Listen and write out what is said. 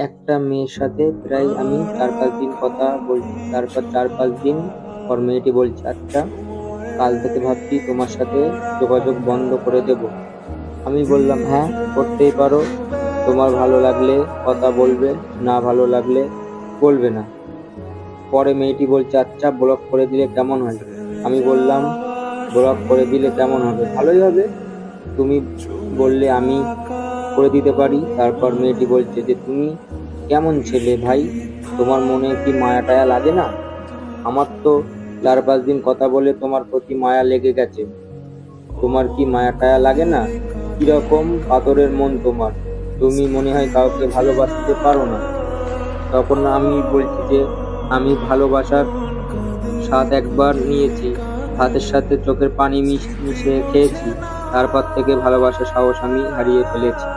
একটা মেয়ের সাথে প্রায় আমি ৪-৫ দিন কথা বলছি। তারপর ৪-৫ দিন পর মেয়েটি বলছে, আচ্ছা কাল থেকে ভাবছি তোমার সাথে যোগাযোগ বন্ধ করে দেব। আমি বললাম, হ্যাঁ করতেই পারো, তোমার ভালো লাগলে কথা বলবে, না ভালো লাগলে বলবে না। পরে মেয়েটি বলছে, আচ্ছা ব্লক করে দিলে কেমন হয়? আমি বললাম, ব্লক করে দিলে কেমন হবে? ভালোই হবে, তুমি বললে আমি করে দিতে পারি। তারপর মেয়েটি বলছে যে, তুমি কেমন ছেলে ভাই, তোমার মনে কি মায়া টায়া লাগে না? আমার তো ৪-৫ দিন কথা বলে তোমার প্রতি মায়া লেগে গেছে, তোমার কি মায়া টায়া লাগে না? কিরকম পাথরের মন তোমার, তুমি মনে হয় কাউকে ভালোবাসতে পারো না। তখন আমি বলছি যে, আমি ভালোবাসার স্বাদ একবার নিয়েছি, ভাতের সাথে চোখের পানি মিশিয়ে খেয়েছি, তারপর থেকে ভালোবাসার সাহস আমি হারিয়ে ফেলেছি।